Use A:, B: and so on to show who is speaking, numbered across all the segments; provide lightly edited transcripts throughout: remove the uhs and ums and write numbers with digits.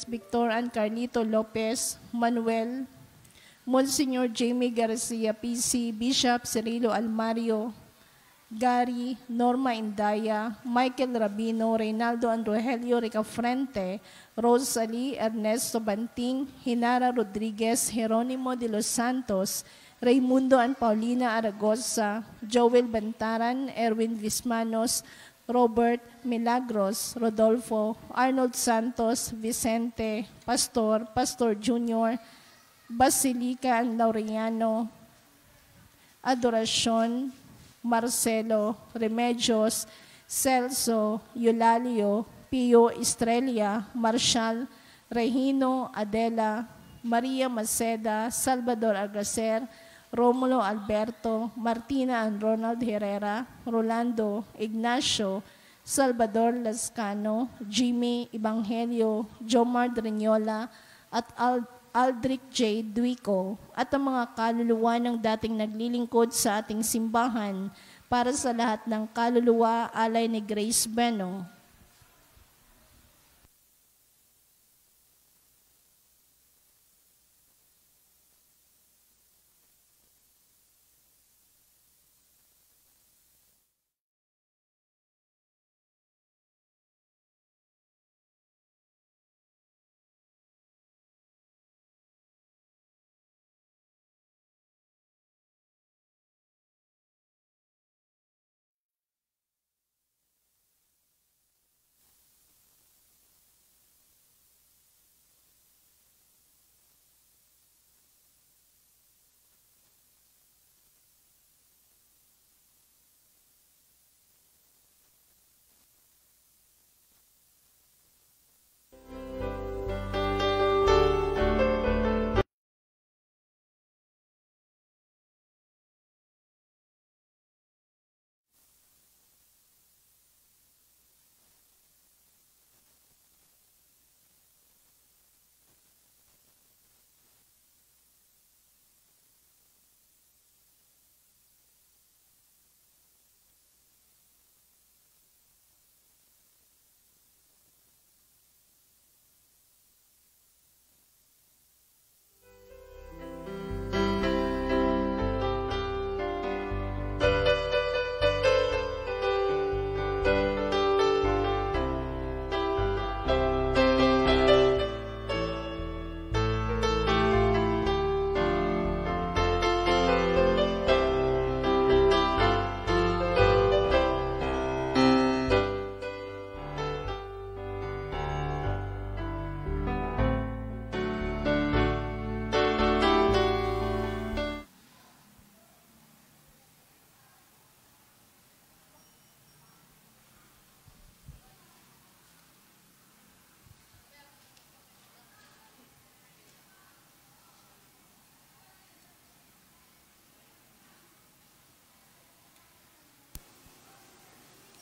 A: Victor and Carlito Lopez, Manuel, Monsignor Jamie Garcia PC, Bishop Cirilo Almario, Gary, Norma Indaya, Michael Rabino, Reynaldo and Rogelio Ricafrente, Rosalie Ernesto Banting, Hinara Rodriguez, Jeronimo de los Santos, Raimundo and Paulina Aragosa, Joel Bantaran, Erwin Vismanos, Robert Milagros, Rodolfo, Arnold Santos, Vicente, Pastor Junior, Basilica and Laureano, Adoracion, Marcelo, Remedios, Celso, Eulalio, Pio Estrella, Marshall, Regino, Adela, Maria Maceda, Salvador Agacer, Romulo Alberto, Martina and Ronald Herrera, Rolando, Ignacio, Salvador Lascano, Jimmy Evangelio, Jomar Drenyola, at Aldrich J. Duico, at ang mga kaluluwa ng dating naglilingkod sa ating simbahan, para sa lahat ng kaluluwa alay ni Grace Beno.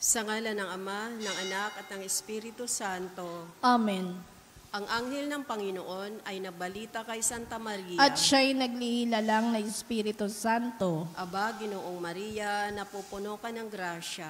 B: Sa ngalan ng Ama, ng Anak at ng Espiritu Santo.
A: Amen.
B: Ang anghel ng Panginoon ay nabalita kay Santa Maria.
A: At siya'y naglihilalang na Espiritu Santo.
B: Aba, Ginoong Maria, napupuno ka ng grasya.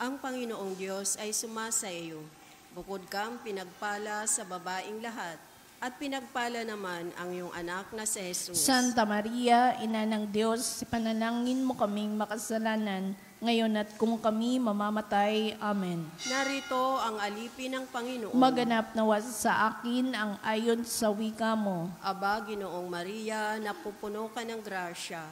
B: Ang Panginoong Diyos ay sumasa iyo. Bukod kang pinagpala sa babaing lahat, at pinagpala naman ang iyong anak na si Jesus. Santa Maria, Ina ng Diyos, panalangin mo kaming makasalanan, ngayon at kung kami mamamatay. Amen. Narito ang alipin ng Panginoon.
A: Maganap nawa sa akin ang ayon sa wika mo.
B: Aba, Ginoong Maria, napupuno ka ng grasya.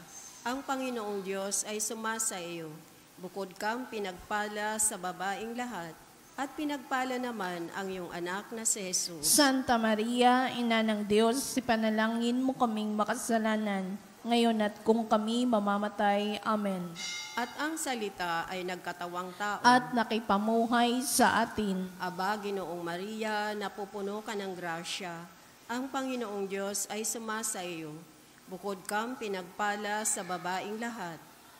B: Ang Panginoong Diyos ay sumasa iyo. Bukod kang pinagpala sa babaing lahat, at pinagpala naman ang iyong anak na si Jesus.
A: Santa Maria, Ina ng Diyos, panalangin mo kaming makasalanan, ngayon at kung kami mamamatay. Amen.
B: At ang salita ay nagkatawang tao.
A: At nakipamuhay sa atin.
B: Aba, Ginoong Maria, napupuno ka ng grasya. Ang Panginoong Diyos ay sumasa iyo. Bukod kang pinagpala sa babaing lahat,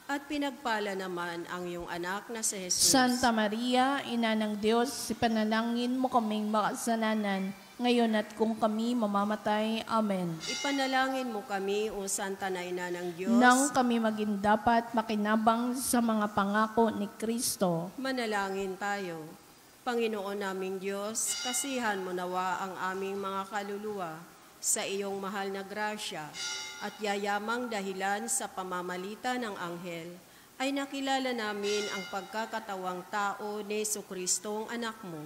B: at pinagpala naman ang iyong anak na si Jesus.
A: Santa Maria, Ina ng Diyos, panalangin mo kaming makasalanan, ngayon at kung kami mamamatay. Amen.
B: Ipanalangin mo kami, O Santa na Ina ng Diyos,
A: nang kami maging dapat makinabang sa mga pangako ni Kristo.
B: Manalangin tayo. Panginoon naming Diyos, kasihan mo nawa ang aming mga kaluluwa sa iyong mahal na grasya at yayamang dahilan sa pamamalitan ng anghel ay nakilala namin ang pagkakatawang tao ni Jesucristo ang anak mo,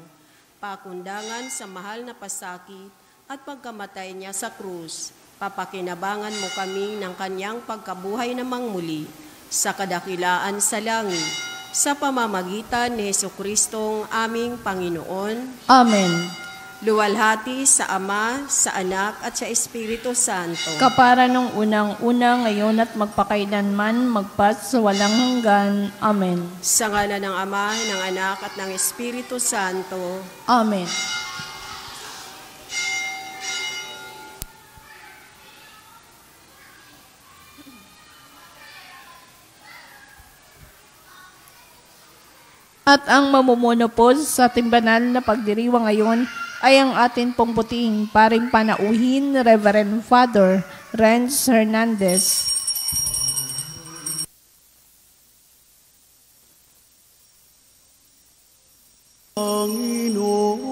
B: pakundangan sa mahal na pasakit at pagkamatay niya sa krus. Papakinabangan mo kami ng kanyang pagkabuhay na mangmuli sa kadakilaan sa langit, sa pamamagitan ni Jesucristo aming Panginoon.
A: Amen.
B: Luwalhati sa Ama, sa Anak at sa Espiritu Santo.
A: Kapara nung unang-una, ngayon at magpakailanman, magpas sa walang hanggan. Amen.
B: Sa ngalan ng Ama, ng Anak at ng Espiritu Santo.
A: Amen. At ang mamumuno po sa ating banal na pagdiriwang ngayon ay ang atin pong puting paring panauhin, Reverend Father Renz Hernandez.
C: Panginoon,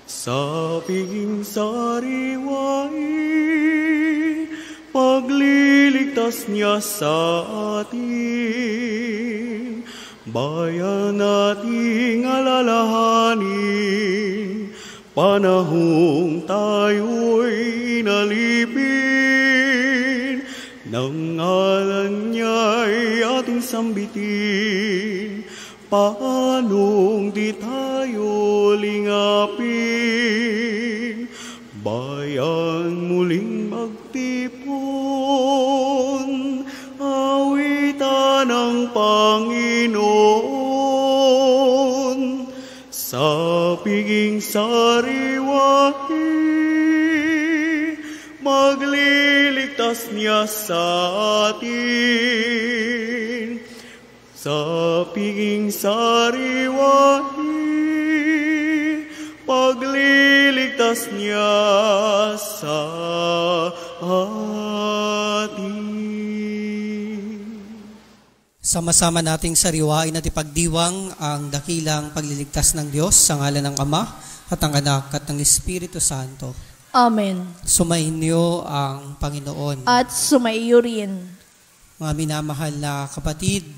C: sa piging sariwai, pagliligtas niya sa atin, bayan nating alalahanin, panahong tayo'y inalipin, ng ngalan niya'y ating sambitin, paanong di tayo lingapin, bayan muling magtipon, awitan ng Panginoon, sa piging sariwai, magliligtas niya sa atin. Sa piging sariwai, pagliligtas niya sa atin.
D: Sama-sama nating sariwain at ipagdiwang ang dakilang pagliligtas ng Diyos sa ngalan ng Ama at ng Anak at ng Espiritu Santo.
A: Amen.
D: Sumainyo ang Panginoon.
A: At sumaiyo rin.
D: Mga minamahal na kapatid,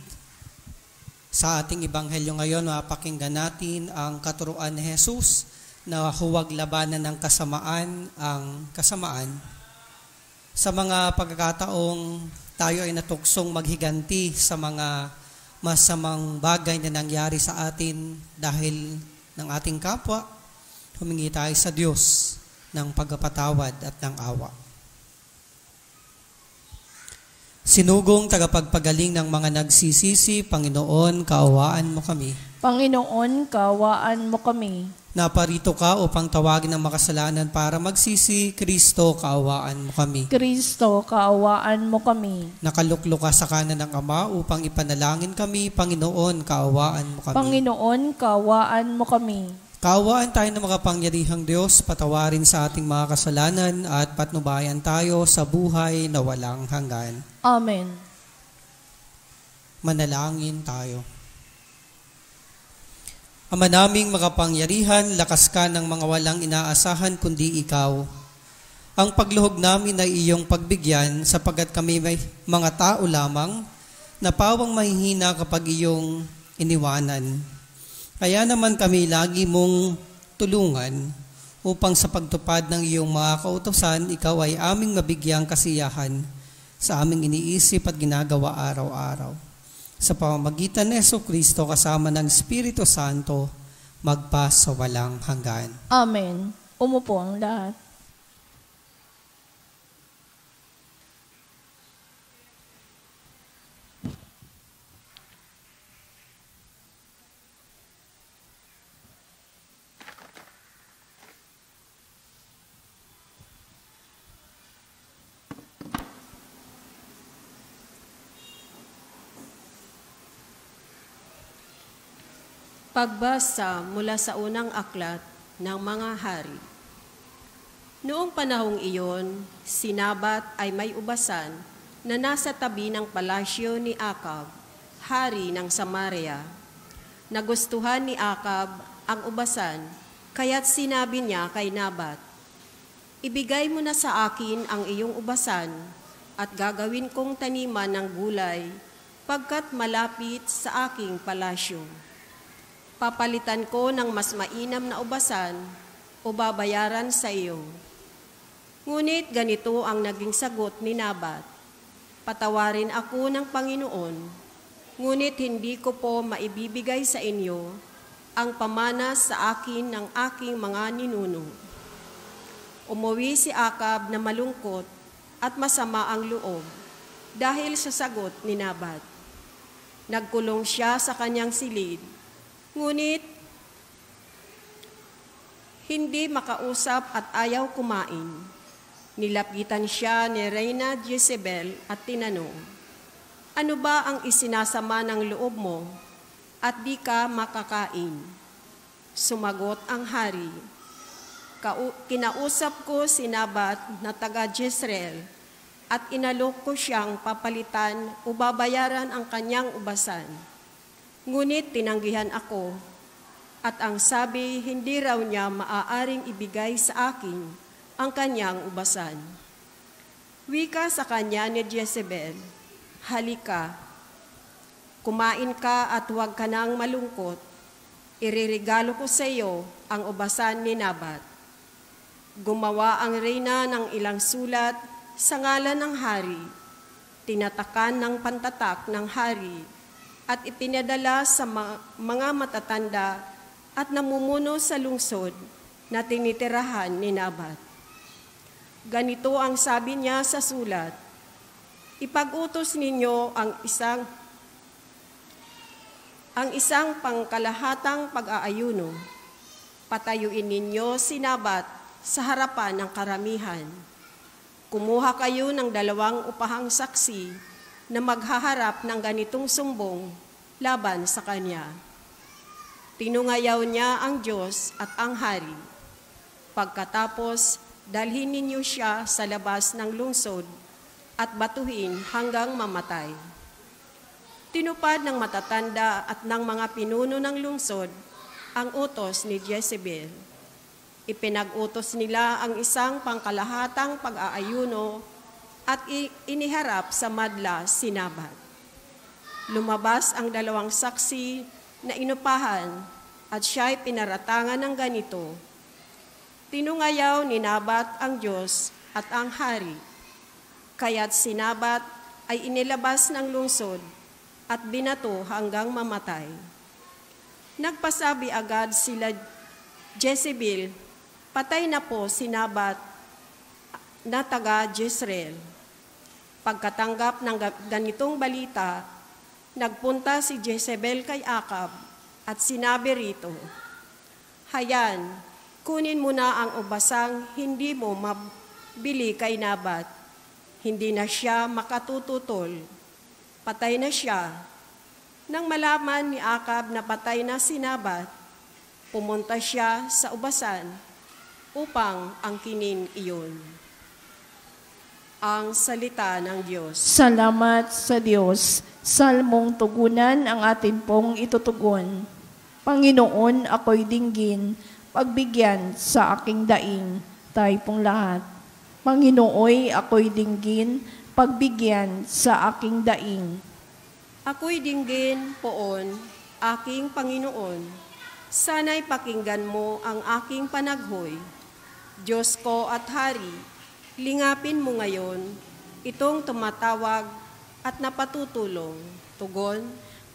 D: sa ating ebanghelyo ngayon, mapakinggan natin ang katuruan ni Jesus na huwag labanan ng kasamaan ang kasamaan. Sa mga pagkakataong tayo ay natuksong maghiganti sa mga masamang bagay na nangyari sa atin dahil ng ating kapwa, humingi tayo sa Diyos ng pagpapatawad at ng awa. Sinugong tagapagpagaling ng mga nagsisisi, Panginoon, kaawaan mo kami.
A: Panginoon, kaawaan mo kami.
D: Naparito ka upang tawagin ang makasalanan para magsisi, Kristo, kaawaan mo kami.
A: Kristo, kaawaan mo kami.
D: Nakaluklok ka sa kanan ng Ama upang ipanalangin kami, Panginoon, kaawaan mo kami.
A: Panginoon, kaawaan mo kami.
D: Kaawaan tayo ng makapangyarihang Diyos, patawarin sa ating mga kasalanan at patnubayan tayo sa buhay na walang hanggan.
A: Amen.
D: Manalangin tayo. Ama naming makapangyarihan, lakas ka ng mga walang inaasahan kundi ikaw. Ang pagluhog namin ay iyong pagbigyan sapagat kami may mga tao lamang na pawang mahihina kapag iyong iniwanan. Kaya naman kami lagi mong tulungan upang sa pagtupad ng iyong mga kautusan, ikaw ay aming mabigyang kasiyahan sa aming iniisip at ginagawa araw-araw. Sa pamamagitan ni Jesucristo kasama ng Espiritu Santo, magpa sa walang hanggan.
A: Amen. Umupo ang lahat.
B: Pagbasa mula sa unang aklat ng mga hari. Noong panahong iyon, si Nabat ay may ubasan na nasa tabi ng palasyo ni Akab, hari ng Samaria. Nagustuhan ni Akab ang ubasan, kaya't sinabi niya kay Nabat, "Ibigay mo na sa akin ang iyong ubasan at gagawin kong taniman ng gulay pagkat malapit sa aking palasyo. Papalitan ko ng mas mainam na ubasan o babayaran sa iyo." Ngunit ganito ang naging sagot ni Nabat, "Patawarin ako ng Panginoon, ngunit hindi ko po maibibigay sa inyo ang pamana sa akin ng aking mga ninuno." Umuwi si Akab na malungkot at masama ang loob dahil sa sagot ni Nabat. Nagkulong siya sa kanyang silid, ngunit hindi makausap at ayaw kumain. Nilapitan siya ni Reyna Jezebel at tinanong, "Ano ba ang isinasama ng loob mo at di ka makakain?" Sumagot ang hari, "Kinausap ko si Nabat na taga Jezreel at inalok ko siyang papalitan o babayaran ang kanyang ubasan. Ngunit tinanggihan ako at ang sabi hindi raw niya maaaring ibigay sa akin ang kanyang ubasan." Wika sa kanya ni Jezebel, "Halika, kumain ka at huwag ka nang malungkot. Iririgalo ko sa iyo ang ubasan ni Nabat." Gumawa ang reyna ng ilang sulat sa ngalan ng hari, tinatakan ng pantatak ng hari, at ipinadala sa mga matatanda at namumuno sa lungsod na tinitirahan ni Nabat. Ganito ang sabi niya sa sulat, "Ipag-utos ninyo ang isang pangkalahatang pag-aayuno. Patayuin ninyo si Nabat sa harapan ng karamihan. Kumuha kayo ng 2 upahang saksi na maghaharap ng ganitong sumbong laban sa kanya." Tinungayaw niya ang Diyos at ang hari. Pagkatapos, dalhin ninyo siya sa labas ng lungsod at batuhin hanggang mamatay. Tinupad ng matatanda at ng mga pinuno ng lungsod ang utos ni Jezebel. Ipinag-utos nila ang isang pangkalahatang pag-aayuno at iniharap sa madla si Nabat. Lumabas ang 2 saksi na inupahan at siya'y pinaratangan ng ganito, Tinungayaw ni Nabat ang Diyos at ang hari, kaya't si Nabat ay inilabas ng lungsod at binato hanggang mamatay. Nagpasabi agad sila Jezebel, "Patay na po si Nabat na taga Jezreel." Pagkatanggap ng ganitong balita, nagpunta si Jezebel kay Akab at sinabi rito, "Hayan, kunin mo na ang ubasang hindi mo mabili kay Nabat. Hindi na siya makatututol. Patay na siya." Nang malaman ni Akab na patay na si Nabat, pumunta siya sa ubasan upang angkinin iyon. Ang salita ng Diyos.
A: Salamat sa Diyos. Salmong tugunan ang atin pong itutugon. Panginoon, ako'y dinggin, pagbigyan sa aking daing, tayo pong lahat. Panginooy, ako'y dinggin, pagbigyan sa aking daing.
B: Ako'y dinggin, poon, aking Panginoon. Sana'y pakinggan mo ang aking panaghoy. Diyos ko at Hari, lingapin mo ngayon itong tumatawag at napatutulong. Tugon,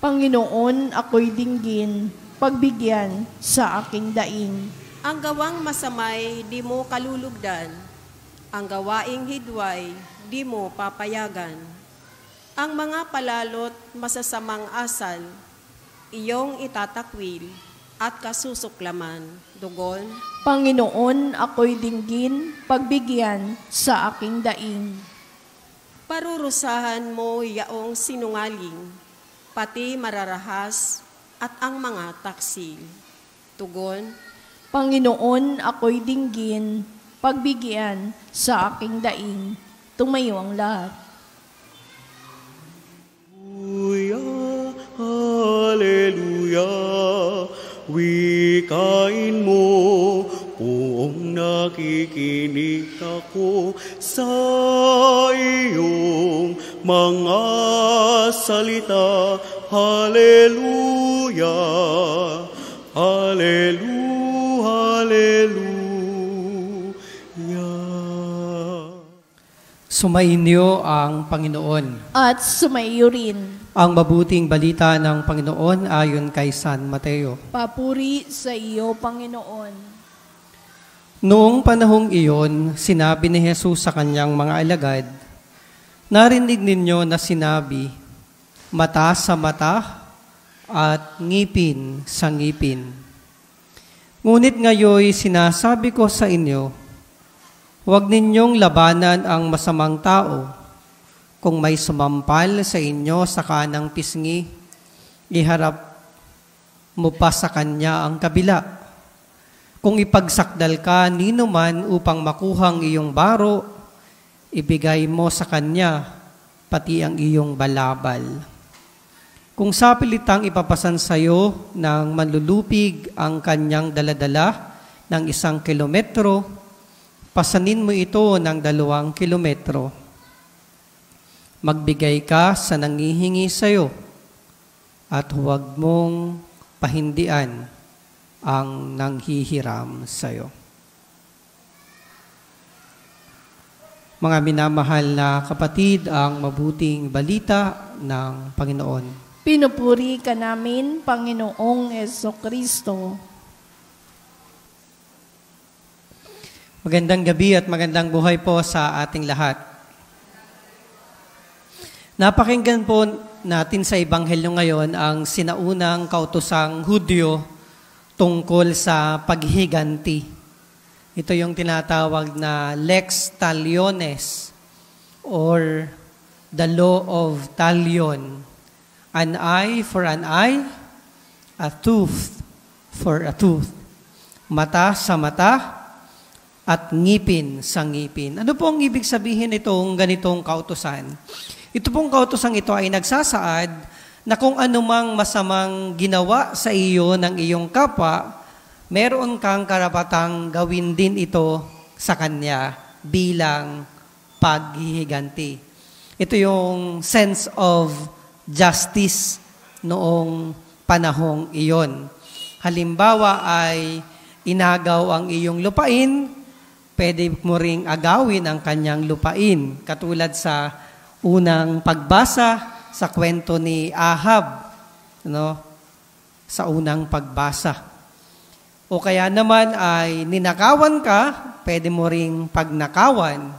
A: Panginoon, ako'y dinggin, pagbigyan sa aking daing.
B: ang gawang masamay di mo kalulugdan, ang gawaing hidway di mo papayagan. Ang mga palalot masasamang asal, iyong itatakwil at kasusuklaman. Dugon,
A: Panginoon, ako'y dinggin, pagbigyan sa aking daing.
B: parurusahan mo yaong sinungaling, pati mararahas at ang mga taksil. Tugon,
A: Panginoon, ako'y dinggin, pagbigyan sa aking daing. Tumayo ang lahat.
C: Hallelujah. wikain mo, buong nakikinig ako sa iyong mga salita. Hallelujah, Hallelujah, Hallelujah.
D: Sumainyo ang Panginoon.
A: At sumaiyo rin.
D: Ang mabuting balita ng Panginoon ayon kay San Mateo.
A: Papuri sa iyo, Panginoon.
D: Noong panahong iyon, sinabi ni Jesus sa kanyang mga alagad, narinig ninyo na sinabi, mata sa mata at ngipin sa ngipin. Ngunit ngayoy sinasabi ko sa inyo, huwag ninyong labanan ang masamang tao. Kung may sumampal sa inyo sa kanang pisngi, iharap mo pa sa kanya ang kabila. Kung ipagsakdal ka nino man upang makuhang iyong baro, ibigay mo sa kanya pati ang iyong balabal. Kung sapilitang ipapasan sa iyo ng manlulupig ang kanyang daladala ng 1 kilometro, pasanin mo ito ng 2 kilometro. Magbigay ka sa nanghihingi sa iyo at huwag mong pahindian ang nanghihiram sa iyo. Mga minamahal na kapatid, ang mabuting balita ng Panginoon.
A: Pinupuri ka namin, Panginoong Jesucristo.
D: Magandang gabi at magandang buhay po sa ating lahat. Napakinggan po natin sa Ebanghelyo ngayon ang sinaunang kautosang Hudyo tungkol sa paghihiganti. Ito yung tinatawag na lex taliones or the law of talion. An eye for an eye, a tooth for a tooth. Mata sa mata at ngipin sa ngipin. Ano po ang ibig sabihin itong ganitong kautosan? Ito pong kautosang ito ay nagsasaad na kung anumang masamang ginawa sa iyo ng iyong kapwa, meron kang karapatang gawin din ito sa kanya bilang paghihiganti. Ito yung sense of justice noong panahong iyon. Halimbawa ay inagaw ang iyong lupain, pwede mo ring agawin ang kanyang lupain. Katulad sa unang pagbasa sa kwento ni Ahab, sa unang pagbasa. O kaya naman ay ninakawan ka, pwede mo ring pagnakawan.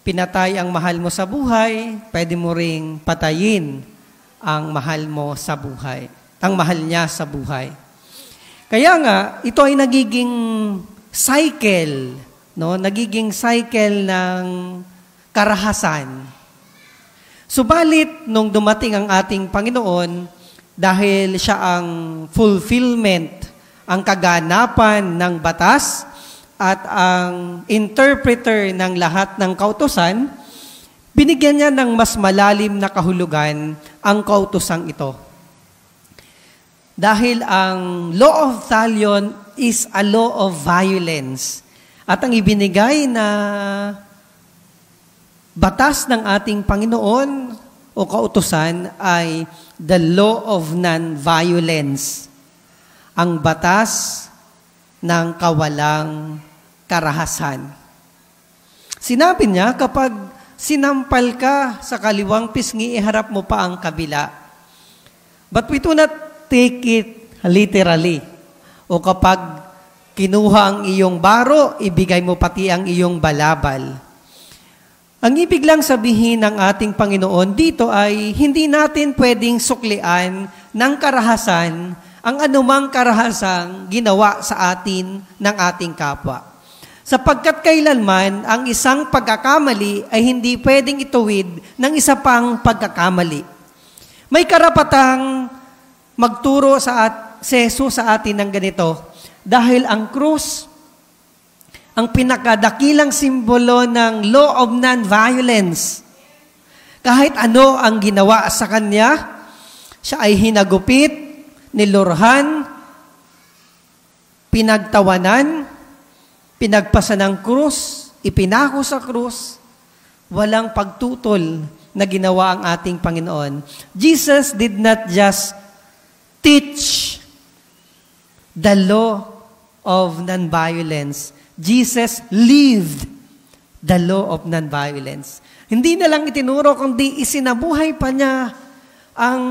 D: Pinatay ang mahal mo sa buhay, pwede mo ring patayin ang mahal mo sa buhay. Ang mahal niya sa buhay. Kaya nga, ito ay nagiging cycle, nagiging cycle ng karahasan. Subalit, nung dumating ang ating Panginoon, dahil siya ang fulfillment, ang kaganapan ng batas, at ang interpreter ng lahat ng kautusan, binigyan niya ng mas malalim na kahulugan ang kautosang ito. Dahil ang law of talion is a law of violence. At ang ibinigay na batas ng ating Panginoon o kautusan ay the law of non-violence. Ang batas ng kawalang karahasan. Sinabi niya, kapag sinampal ka sa kaliwang pisngi, iharap mo pa ang kabila. But we do not take it literally. O kapag kinuha ang iyong baro, ibigay mo pati ang iyong balabal. Ang ibig lang sabihin ng ating Panginoon dito ay hindi natin pwedeng suklian ng karahasan ang anumang karahasang ginawa sa atin ng ating kapwa. Sapagkat kailanman ang isang pagkakamali ay hindi pwedeng ituwid ng isa pang pagkakamali. May karapatang magturo si Jesus sa atin ng ganito, dahil ang krus ang pinakadakilang simbolo ng law of non-violence. Kahit ano ang ginawa sa kanya, siya ay hinagupit, nilurhan, pinagtawanan, pinagpasa ng krus, ipinako sa krus, walang pagtutol na ginawa ang ating Panginoon. Jesus did not just teach the law of nonviolence. Jesus lived the law of nonviolence. Hindi na lang itinuro, kundi isinabuhay pa niya ang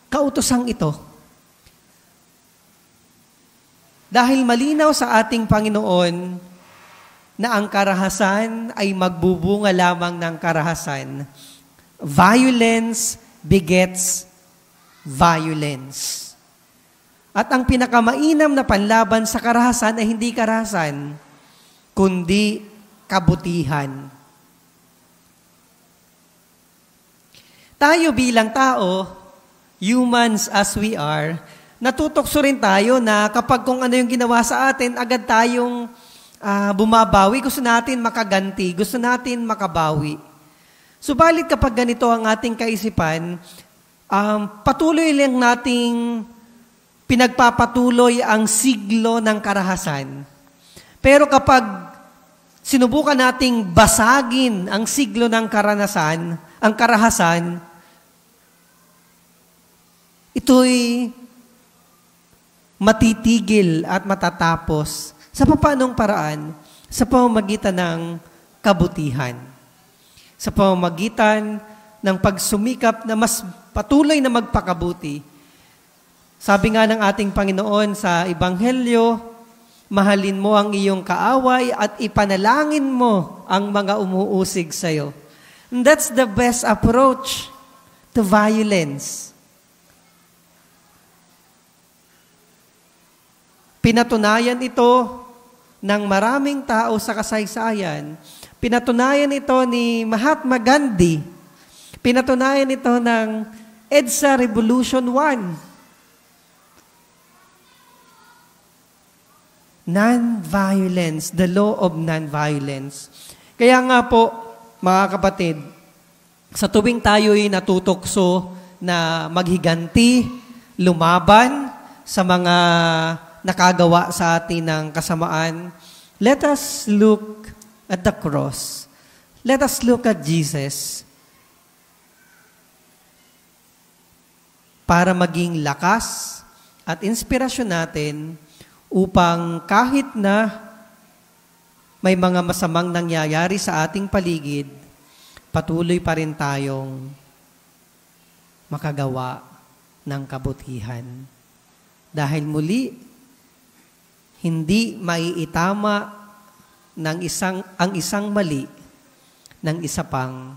D: kautosang ito. Dahil malinaw sa ating Panginoon na ang karahasan ay magbubunga lamang ng karahasan. Violence begets violence. At ang pinakamainam na panlaban sa karahasan ay hindi karahasan, kundi kabutihan. Tayo bilang tao, humans as we are, natutokso rin tayo na kapag kung ano yung ginawa sa atin, agad tayong bumabawi. Gusto natin makaganti, gusto natin makabawi. Subalit kapag ganito ang ating kaisipan, patuloy lang nating pinagpapatuloy ang siglo ng karahasan. Pero kapag sinubukan nating basagin ang siglo ng karahasan, ito'y matitigil at matatapos sa paanong paraan? Sa pamamagitan ng kabutihan. Sa pamamagitan ng pagsumikap na mas patuloy na magpakabuti. Sabi nga ng ating Panginoon sa Ebanghelyo, mahalin mo ang iyong kaaway at ipanalangin mo ang mga umuusig sa iyo. And that's the best approach to violence. Pinatunayan ito ng maraming tao sa kasaysayan. Pinatunayan ito ni Mahatma Gandhi. Pinatunayan ito ng EDSA Revolution 1. Non-violence, the law of non-violence. Kaya nga po, mga kapatid, sa tuwing tayo'y natutokso na maghiganti, lumaban sa mga nakagawa sa atin ng kasamaan, let us look at the cross. Let us look at Jesus para maging lakas at inspirasyon natin upang kahit na may mga masamang nangyayari sa ating paligid, patuloy pa rin tayong makagawa ng kabutihan. Dahil muli, hindi maiitama ang isang mali ng isa pang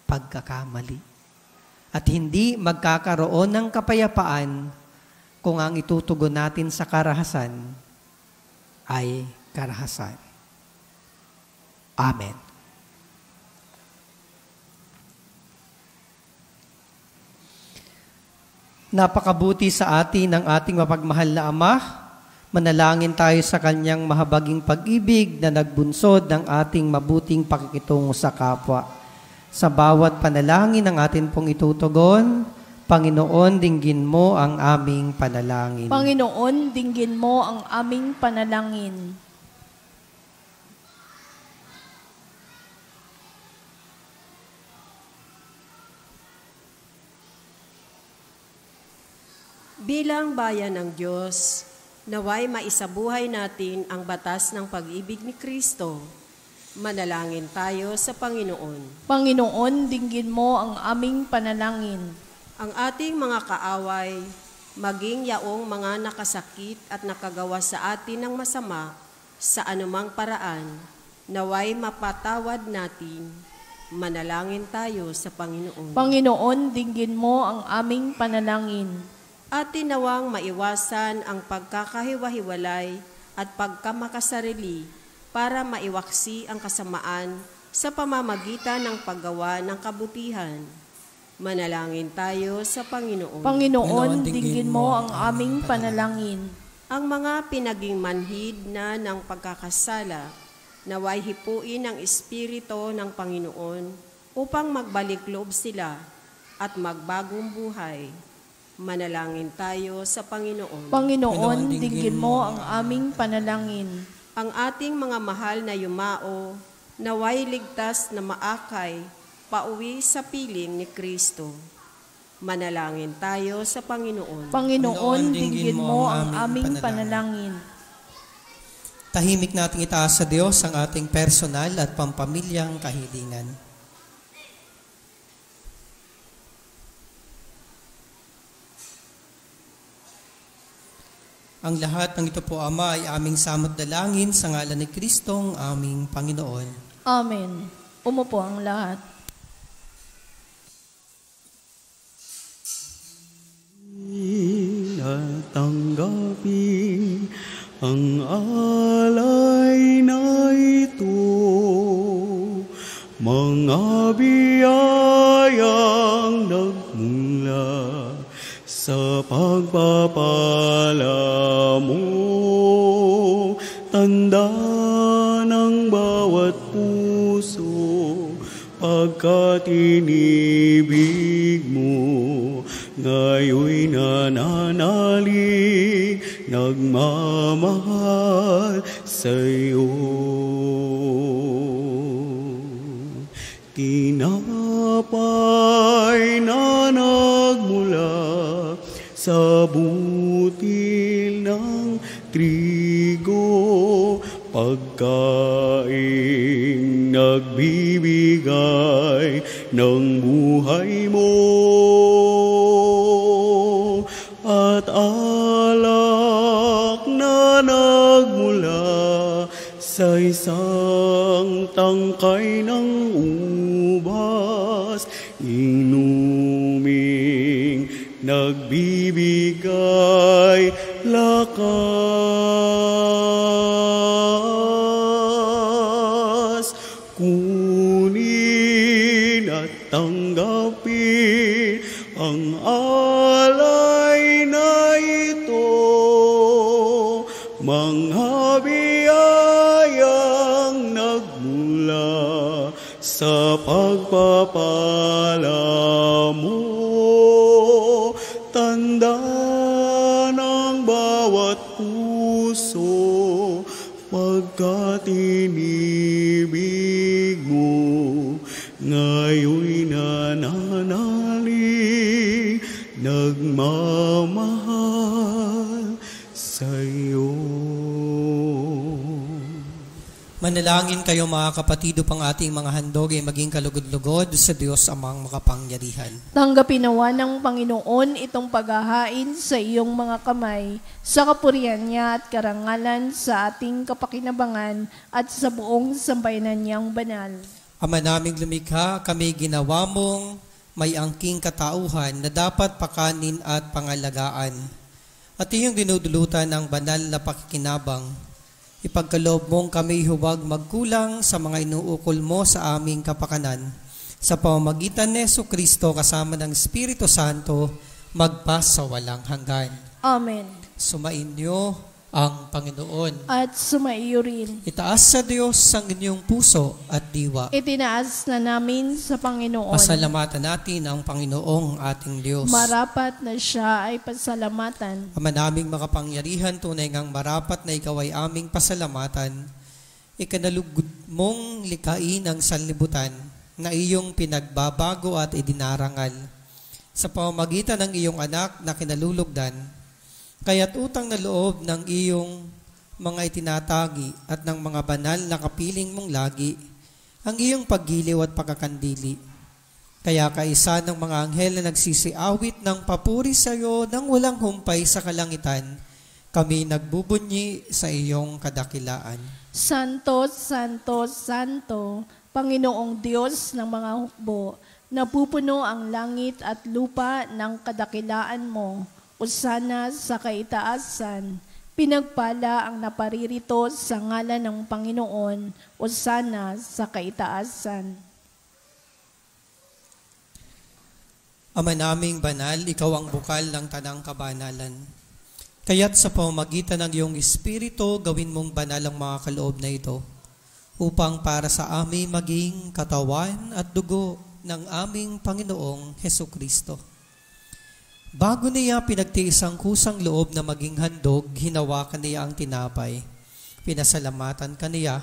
D: pagkakamali. At hindi magkakaroon ng kapayapaan kung ang itutugon natin sa karahasan ay karahasan. Amen. Napakabuti sa atin ng ating mapagmahal na Ama. Manalangin tayo sa Kanyang mahabaging pag-ibig na nagbunsod ng ating mabuting pakikitungo sa kapwa. Sa bawat panalangin ng atin pong itutugon, Panginoon, dinggin mo ang aming panalangin.
A: Panginoon, dinggin mo ang aming panalangin.
B: Bilang bayan ng Diyos, naway maisabuhay natin ang batas ng pag-ibig ni Kristo. Manalangin tayo sa Panginoon.
A: Panginoon, dinggin mo ang aming panalangin.
B: Ang ating mga kaaway, maging yaong mga nakasakit at nakagawa sa atin ng masama sa anumang paraan, naway mapatawad natin. Manalangin tayo sa Panginoon.
A: Panginoon, dinggin mo ang aming panalangin.
B: At tinawang maiwasan ang pagkakahiwa-hiwalay at pagkamakasarili para maiwaksi ang kasamaan sa pamamagitan ng paggawa ng kabutihan. Manalangin tayo sa Panginoon.
A: Panginoon, dinggin mo ang aming panalangin.
B: Ang mga pinaging manhid na ng pagkakasala, naway hipuin ang Espiritu ng Panginoon upang magbalik loob sila at magbagong buhay. Manalangin tayo sa Panginoon.
A: Panginoon, dinggin mo ang aming panalangin.
B: Ang ating mga mahal na yumao, naway ligtas na maakay, pauwi sa piling ni Kristo. Manalangin tayo sa Panginoon.
A: Panginoon, dinggin mo ang aming panalangin.
D: Tahimik nating itaas sa Diyos ang ating personal at pampamilyang kahilingan. Ang lahat ng ito po, Ama, ay aming samot dalangin sa ngalan ni Kristong aming Panginoon.
A: Amen. Umupo ang lahat.
C: Natanggapin ang alay na ito, mga biyayang nagmula sa pagpapala mo, tanda ng bawat puso, pagkat inibig mo, ngayoy nananalig, nagmamahal sa'yo. Tinapay na nagmula sa butil ng trigo, pagkaing nagbibigay ng buhay mo, at alak na nagmula sa isang tangkay ng ubas, inuming nagbibigay lakas. Kunin at tanggapin ang alay na ito, mga biyayang nagmula sa pagpapala mo, tanda ng bawat puso, pagkat inibig mo, ngayoy nananalig, nagmamahal sa'yo.
D: Manalangin kayo mga kapatid upang ating mga handog ay maging kalugod-lugod sa Diyos amang makapangyarihan.
A: Tanggapin nawa ng Panginoon itong paghahain sa iyong mga kamay, sa kapurihan niya at karangalan sa ating kapakinabangan at sa buong sambayanan niyang banal.
D: Ama naming lumikha, kami ginawa mong may angking katauhan na dapat pakanin at pangalagaan. At iyong dinudulutan ng banal na pakikinabang. Ipagkaloob mong kami huwag magkulang sa mga inuukol mo sa aming kapakanan. Sa pamamagitan ni Jesucristo kasama ng Espiritu Santo, magpas sa walang hanggan.
A: Amen.
D: Sumainyo ang Panginoon.
A: At sumaiyo rin.
D: Itaas sa Diyos ang inyong puso at diwa.
A: Itinaas na namin sa Panginoon.
D: Pasalamatan natin ang Panginoong ating Diyos.
A: Marapat na siya ay pasalamatan.
D: Ama naming makapangyarihan, tunay ngang marapat na ikaw ay aming pasalamatan. Ikanalugod mong likain ang sanlibutan na iyong pinagbabago at idinarangal. Sa pamamagitan ng iyong anak na kinalulugdan, kaya't utang na loob ng iyong mga itinatagi at ng mga banal na kapiling mong lagi, ang iyong paggiliw at pagkakandili. Kaya kaisa ng mga anghel na nagsisiawit ng papuri sa iyo nang walang humpay sa kalangitan, kami nagbubunyi sa iyong kadakilaan.
A: Santo, Santo, Santo, Panginoong Diyos ng mga hukbo, napupuno ang langit at lupa ng kadakilaan mo. Hosana sa kaitaasan, pinagpala ang naparirito sa ngalan ng Panginoon. Hosana sa kaitaasan.
D: Ama naming banal, ikaw ang bukal ng tanang kabanalan. Kaya't sa pamamagitan ng iyong Espiritu, gawin mong banal ang mga kaloob na ito, upang para sa amin maging katawan at dugo ng aming Panginoong Hesukristo. Bago niya pinagtiis ang kusang loob na maging handog, hinawakan niya ang tinapay. Pinasalamatan kaniya,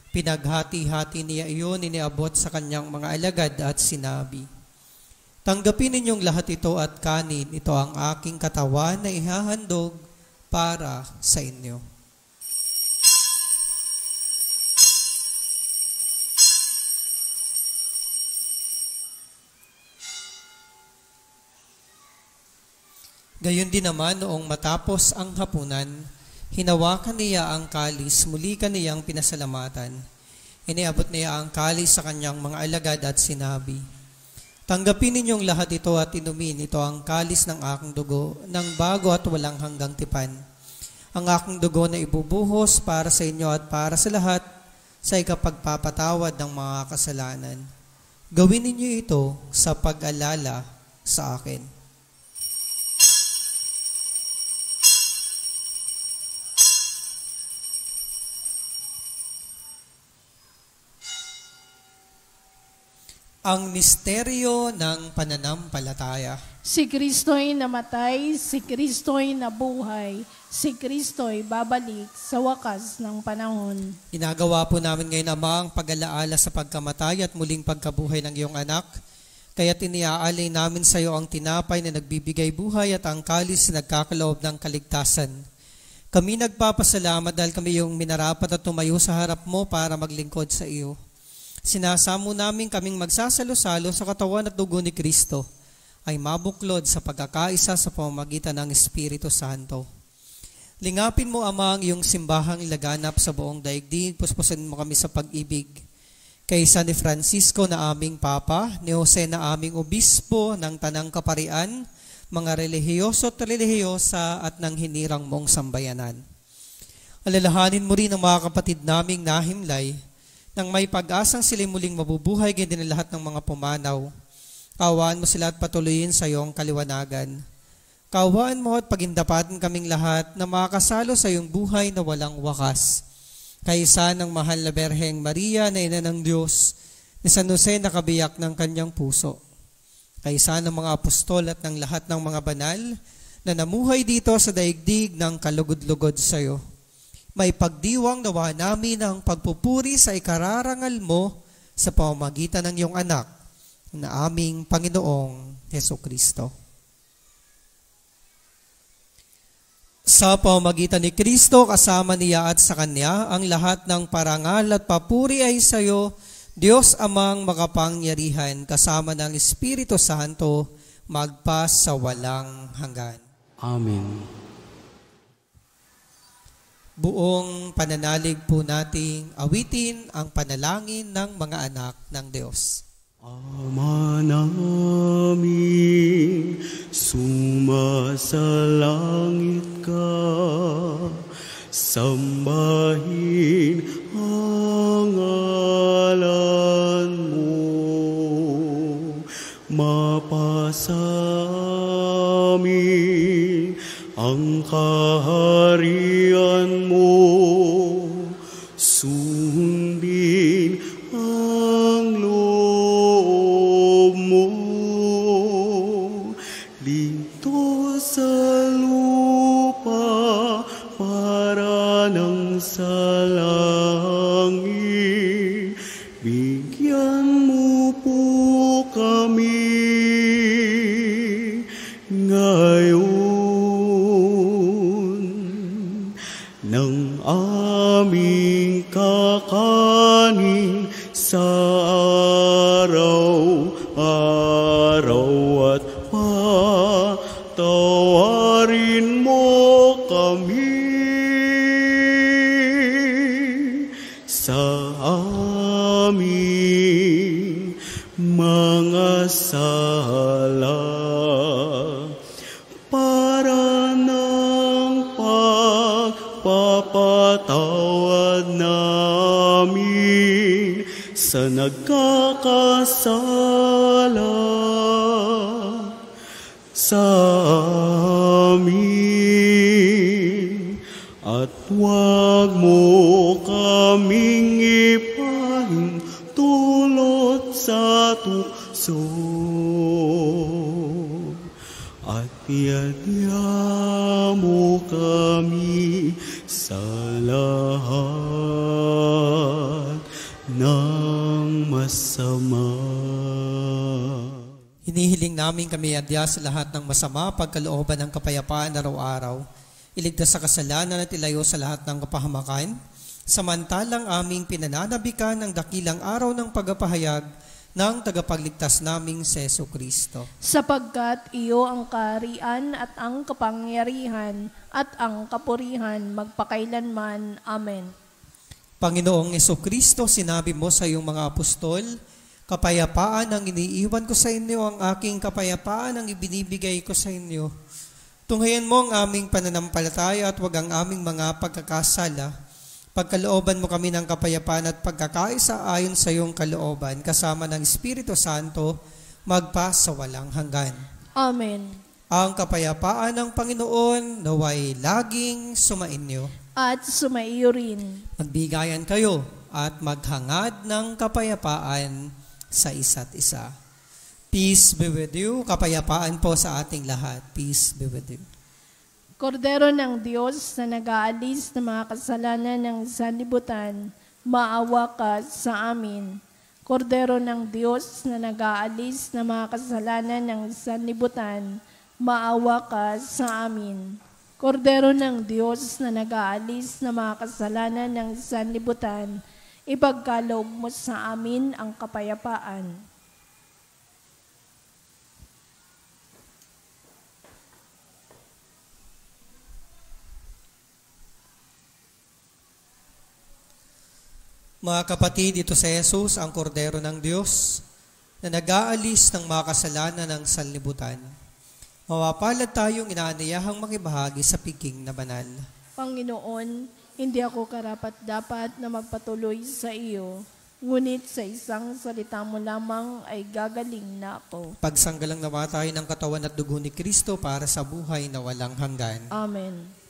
D: pinaghati-hati niya iyon, iniabot sa kanyang mga alagad at sinabi, "Tanggapin ninyong lahat ito at kanin, ito ang aking katawan na ihahandog para sa inyo." Gayon din naman noong matapos ang hapunan, hinawakan niya ang kalis, muli kaniyang pinasalamatan. Iniabot niya ang kalis sa kanyang mga alagad at sinabi, "Tanggapin ninyong lahat ito at inumin, ito ang kalis ng aking dugo, ng bago at walang hanggang tipan. Ang aking dugo na ibubuhos para sa inyo at para sa lahat sa ikapagpapatawad ng mga kasalanan. Gawin ninyo ito sa pag-alala sa akin." Ang misteryo ng pananampalataya.
A: Si Kristo'y namatay, si Kristo'y nabuhay, si Kristo'y babalik sa wakas ng panahon.
D: Ginagawa po namin ngayon, Ama, ang pag-alaala sa pagkamatay at muling pagkabuhay ng iyong anak. Kaya tiniaalay namin sa iyo ang tinapay na nagbibigay buhay at ang kalis na nagkakaloob ng kaligtasan. Kami nagpapasalamat dahil kami yung minarapat at tumayo sa harap mo para maglingkod sa iyo. Sinasamo namin kaming magsasalo-salo sa katawan at dugo ni Kristo ay mabuklod sa pagkakaisa sa pamamagitan ng Espiritu Santo. Lingapin mo, Ama, ang iyong simbahang ilaganap sa buong daigdig. Puspusin mo kami sa pag-ibig. Kay San Francisco na aming Papa, ni Jose na aming Obispo ng Tanang Kaparian, mga relihiyoso at relihiyosa at ng hinirang mong sambayanan. Alalahanin mo rin ang mga kapatid naming nahimlay, nang may pag-asang sila muling mabubuhay, ganyan din lahat ng mga pumanaw. Kaawaan mo sila at patuloyin sa iyong kaliwanagan. Kaawaan mo at pagindapatin kaming lahat na makasalo sa iyong buhay na walang wakas. Kaisa ng mahal na Berheng Maria na ina ng Diyos, ni San Jose na kabiyak ng kanyang puso. Kaisa ng mga apostol at ng lahat ng mga banal na namuhay dito sa daigdig ng kalugod-lugod sa iyo. May pagdiwang nawa namin ang pagpupuri sa ikararangal mo sa pamamagitan ng iyong anak na aming Panginoong Hesukristo. Sa pamamagitan ni Kristo, kasama niya at sa Kanya, ang lahat ng parangal at papuri ay sa iyo, Diyos Amang makapangyarihan, kasama ng Espiritu Santo, magpa sa walang hanggan.
C: Amen.
D: Buong pananalig po nating awitin ang panalangin ng mga anak ng Diyos.
C: Ama namin, sumasalangit ka, sambahin ang ngalan mo, mapasa amin ang kaharian mo, sundin ang loob mo, dito sa lupa para ng sa langit. Bigyan mo po kami ngayon ng aming kakanin sa araw-araw at patawarin mo kami sa aming mga sala, para ng pagpapatawad namin sa nagkakasala sa amin, at huwag mo kaming ipahintulot sa tukso, at Iyadya mo kami sa lahat ng masama.
D: Hinihiling namin kami adya sa lahat ng masama, pagkalooban ng kapayapaan araw-araw, iligtas sa kasalanan at ilayo sa lahat ng kapahamakan, samantalang aming pinananabikan ang dakilang araw ng pagpapahayag ng tagapagligtas naming si Jesucristo.
A: Sapagkat iyo ang kaharian at ang kapangyarihan at ang kapurihan magpakailanman. Amen.
D: Panginoong Jesucristo, sinabi mo sa iyong mga apostol, kapayapaan ang iniiwan ko sa inyo, ang aking kapayapaan ang ibinibigay ko sa inyo. Tunghayan mo ang aming pananampalataya at huwag ang aming mga pagkakasala. Pagkalooban mo kami ng kapayapaan at pagkakaisa ayon sa iyong kalooban, kasama ng Espiritu Santo, magpa sa walang hanggan.
A: Amen.
D: Ang kapayapaan ng Panginoon naway laging sumainyo.
A: At sumaiyo rin.
D: Magbigayan kayo at maghangad ng kapayapaan sa isa't isa. Peace be with you. Kapayapaan po sa ating lahat. Peace be with you.
A: Kordero ng Diyos na nag-aalis ng mga kasalanan ng sanlibutan, maawa ka sa amin. Kordero ng Diyos na nag-aalis ng mga kasalanan ng sanlibutan, maawa ka sa amin. Kordero ng Diyos na nag-aalis ng mga kasalanan ng sanlibutan, ipagkaloob mo sa amin ang kapayapaan.
D: Mga kapatid, ito si Jesus, ang Kordero ng Diyos, na nag-aalis ng mga kasalanan ng sanlibutan. Mawapalad tayong inaanayahang makibahagi sa piking na banal.
A: Panginoon, hindi ako karapat-dapat na magpatuloy sa iyo, ngunit sa isang salita mo lamang ay gagaling na ako.
D: Pagsanggalang nawa tayo ng katawan at dugo ni Kristo para sa buhay na walang hanggan.
A: Amen.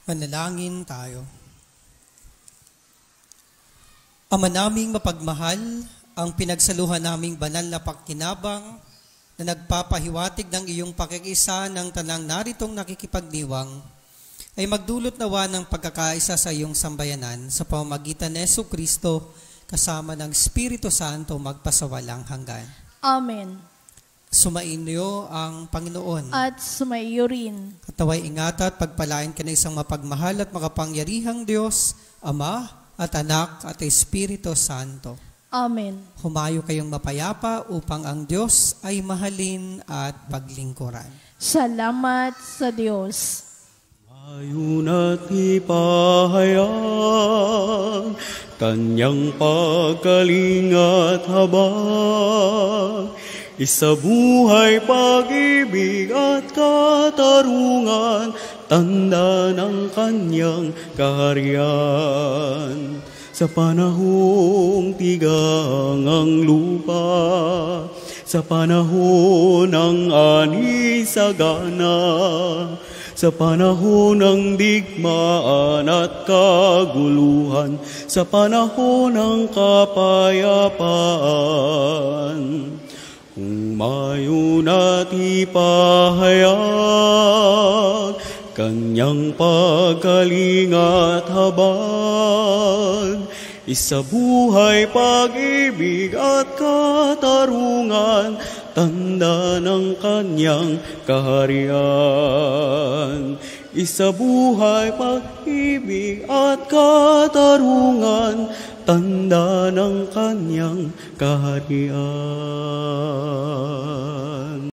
D: Manalangin tayo. Ama naming mapagmahal, ang pinagsaluhan naming banal na pakinabang na nagpapahiwatig ng iyong pakikisa ng tanang naritong nakikipagdiwang ay magdulot nawa ng pagkakaisa sa iyong sambayanan sa pamamagitan ni Jesucristo kasama ng Espiritu Santo magpasawalang hanggan.
A: Amen.
D: Sumainyo ang Panginoon.
A: At sumaiyo rin.
D: Kataway ingata at pagpalain ka ng isang mapagmahal at makapangyarihang Diyos, Ama at Anak at Espiritu Santo.
A: Amen.
D: Humayo kayong mapayapa upang ang Diyos ay mahalin at paglingkuran.
A: Salamat sa Diyos.
C: Ayun at ipahayag, Kanyang pagkalingat habag, isabuhay pag-ibig at katarungan, tanda ng Kanyang kaharian. Sa panahong tigang ang lupa, sa panahon ng ani sagana, sa panahon ng digmaan at kaguluhan, sa panahon ng kapayapaan. Humayo na't ipahayag, Kanyang pagkalingat habag, isabuhay pag-ibig at katarungan, tanda ng Kanyang kaharian. Isabuhay pag-ibig at katarungan, tanda ng Kanyang kaharian.